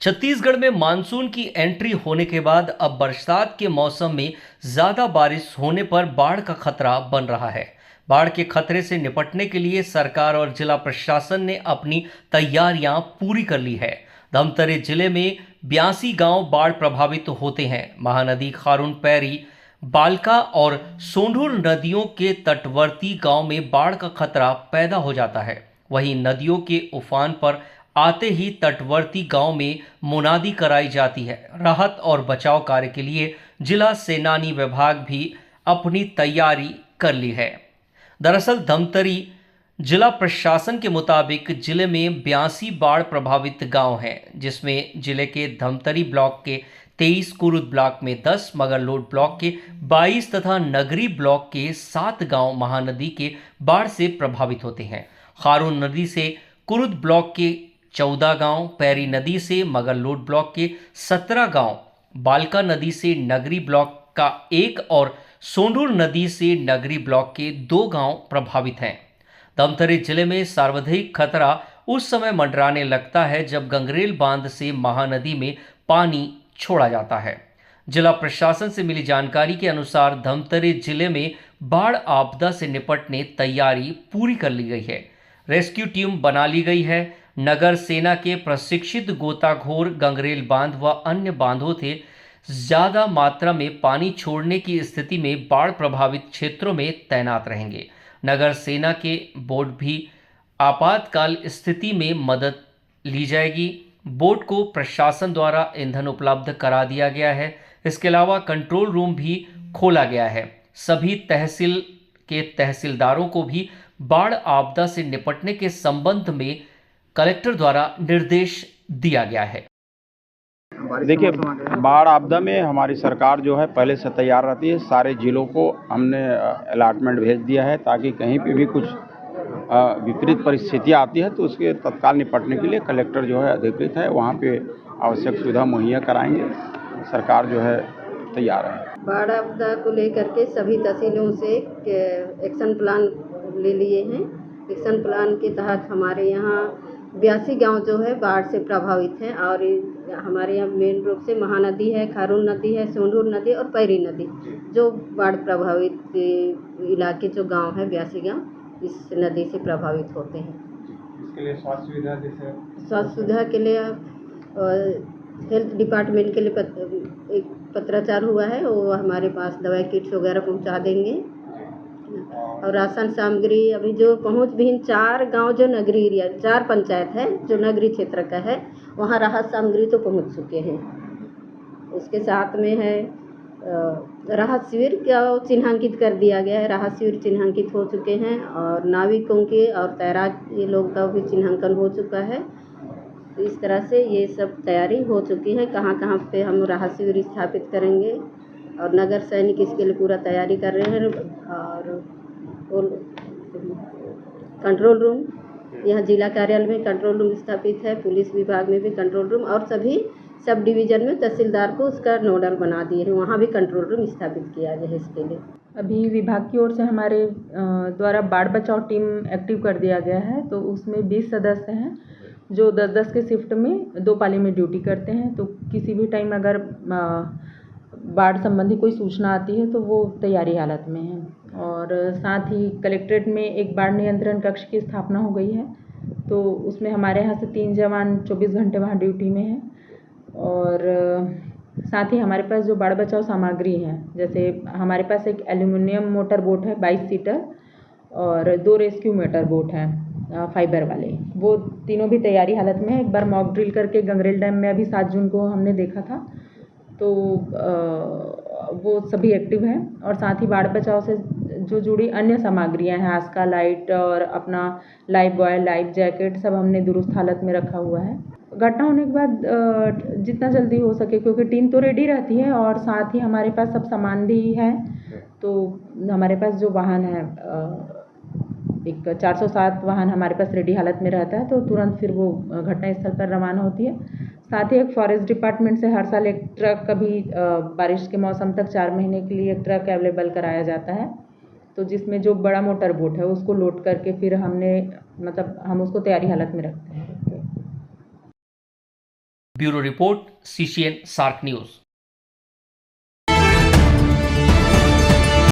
छत्तीसगढ़ में मानसून की एंट्री होने के बाद अब बरसात के मौसम में ज्यादा बारिश होने पर बाढ़ का खतरा बन रहा है। बाढ़ के खतरे से निपटने के लिए सरकार और जिला प्रशासन ने अपनी तैयारियां पूरी कर ली है। धमतरी जिले में 82 गांव बाढ़ प्रभावित होते हैं। महानदी खारून पैरी, बालका और सोंढूर नदियों के तटवर्ती गांव में बाढ़ का खतरा पैदा हो जाता है। वहीं नदियों के उफान पर आते ही तटवर्ती गांव में मुनादी कराई जाती है। राहत और बचाव कार्य के लिए जिला सेनानी विभाग भी अपनी तैयारी कर ली है। दरअसल धमतरी जिला प्रशासन के मुताबिक जिले में 82 बाढ़ प्रभावित गांव हैं, जिसमें जिले के धमतरी ब्लॉक के 23, कुरुद ब्लॉक में 10, मगरलोड ब्लॉक के 22 तथा नगरी ब्लॉक के 7 गांव महानदी के बाढ़ से प्रभावित होते हैं। खारून नदी से कुरुद ब्लॉक के 14 गांव, पैरी नदी से मगरलोड ब्लॉक के 17 गांव, बालका नदी से नगरी ब्लॉक का 1 और सोंढूर नदी से नगरी ब्लॉक के 2 गांव प्रभावित हैं। धमतरी जिले में सर्वाधिक खतरा उस समय मंडराने लगता है जब गंगरेल बांध से महानदी में पानी छोड़ा जाता है। जिला प्रशासन से मिली जानकारी के अनुसार धमतरी जिले में बाढ़ आपदा से निपटने तैयारी पूरी कर ली गई है। रेस्क्यू टीम बना ली गई है। नगर सेना के प्रशिक्षित गोताखोर गंगरेल बांध व अन्य बांधों से ज्यादा मात्रा में पानी छोड़ने की स्थिति में बाढ़ प्रभावित क्षेत्रों में तैनात रहेंगे। नगर सेना के बोट भी आपातकाल स्थिति में मदद ली जाएगी। बोट को प्रशासन द्वारा ईंधन उपलब्ध करा दिया गया है। इसके अलावा कंट्रोल रूम भी खोला गया है। सभी तहसील के तहसीलदारों को भी बाढ़ आपदा से निपटने के संबंध में कलेक्टर द्वारा निर्देश दिया गया है। देखिए, बाढ़ आपदा में हमारी सरकार जो है पहले से तैयार रहती है। सारे जिलों को हमने अलॉटमेंट भेज दिया है ताकि कहीं पे भी कुछ विपरीत परिस्थितियाँ आती है तो उसके तत्काल निपटने के लिए कलेक्टर जो है अधिकृत है, वहाँ पे आवश्यक सुविधा मुहैया कराएंगे। सरकार जो है तैयार है। बाढ़ आपदा को लेकर के सभी तहसीलों से एक्शन प्लान ले लिए हैं। एक्शन प्लान के तहत हमारे यहाँ 82 गांव जो है बाढ़ से प्रभावित हैं और हमारे यहाँ मेन रूप से महानदी है, खारून नदी है, सोंढूर नदी और पैरी नदी जो बाढ़ प्रभावित इलाके जो गांव है 82 गांव इस नदी से प्रभावित होते हैं। इसके लिए स्वास्थ्य सुविधा जैसे स्वास्थ्य सुविधा के लिए हेल्थ डिपार्टमेंट के लिए एक पत्राचार हुआ है, वो हमारे पास दवाई किट्स वगैरह पहुंचा देंगे और राशन सामग्री अभी जो पहुंच भी 4 गांव जो नगरी एरिया 4 पंचायत है जो नगरी क्षेत्र का है वहां राहत सामग्री तो पहुंच चुके हैं। उसके साथ में है राहत शिविर का चिन्हांकित कर दिया गया है। राहत शिविर चिन्हांकित हो चुके हैं और नाविकों के और तैराक ये लोग का भी चिन्हांकन हो चुका है। तो इस तरह से ये सब तैयारी हो चुकी है। कहाँ कहाँ पे हम राहत शिविर स्थापित करेंगे और नगर सैनिक इसके लिए पूरा तैयारी कर रहे हैं। और कंट्रोल रूम यहाँ जिला कार्यालय में कंट्रोल रूम स्थापित है, पुलिस विभाग में भी कंट्रोल रूम और सभी सब डिवीज़न में तहसीलदार को उसका नोडल बना दिए हैं, वहाँ भी कंट्रोल रूम स्थापित किया गया है इसके लिए। अभी विभाग की ओर से हमारे द्वारा बाढ़ बचाव टीम एक्टिव कर दिया गया है, तो उसमें 20 सदस्य हैं जो 10-10 के शिफ्ट में 2 पाली में ड्यूटी करते हैं। तो किसी भी टाइम अगर बाढ़ संबंधी कोई सूचना आती है तो वो तैयारी हालत में है। और साथ ही कलेक्ट्रेट में एक बाढ़ नियंत्रण कक्ष की स्थापना हो गई है, तो उसमें हमारे यहाँ से 3 जवान 24 घंटे वहाँ ड्यूटी में हैं। और साथ ही हमारे पास जो बाढ़ बचाव सामग्री है, जैसे हमारे पास एक एल्यूमिनियम मोटर बोट है 22 सीटर और 2 रेस्क्यू मोटर बोट हैं फाइबर वाले, वो तीनों भी तैयारी हालत में है। एक बार मॉक ड्रिल करके गंगरेल डैम में अभी 7 जून को हमने देखा था, तो वो सभी एक्टिव हैं। और साथ ही बाढ़ बचाव से जो जुड़ी अन्य सामग्रियां हैं, आस्का लाइट और अपना लाइफ बॉय, लाइफ जैकेट सब हमने दुरुस्त हालत में रखा हुआ है। घटना होने के बाद जितना जल्दी हो सके, क्योंकि टीम तो रेडी रहती है और साथ ही हमारे पास सब सामान भी है, तो हमारे पास जो वाहन है एक 407 वाहन हमारे पास रेडी हालत में रहता है, तो तुरंत फिर वो घटना स्थल पर रवाना होती है। साथ ही एक फॉरेस्ट डिपार्टमेंट से हर साल एक ट्रक कभी बारिश के मौसम तक 4 महीने के लिए एक ट्रक अवेलेबल कराया जाता है, तो जिसमें जो बड़ा मोटर बोट है उसको लोड करके फिर हम उसको तैयारी हालत में रखते हैं। Bureau report, CCN SAARC news.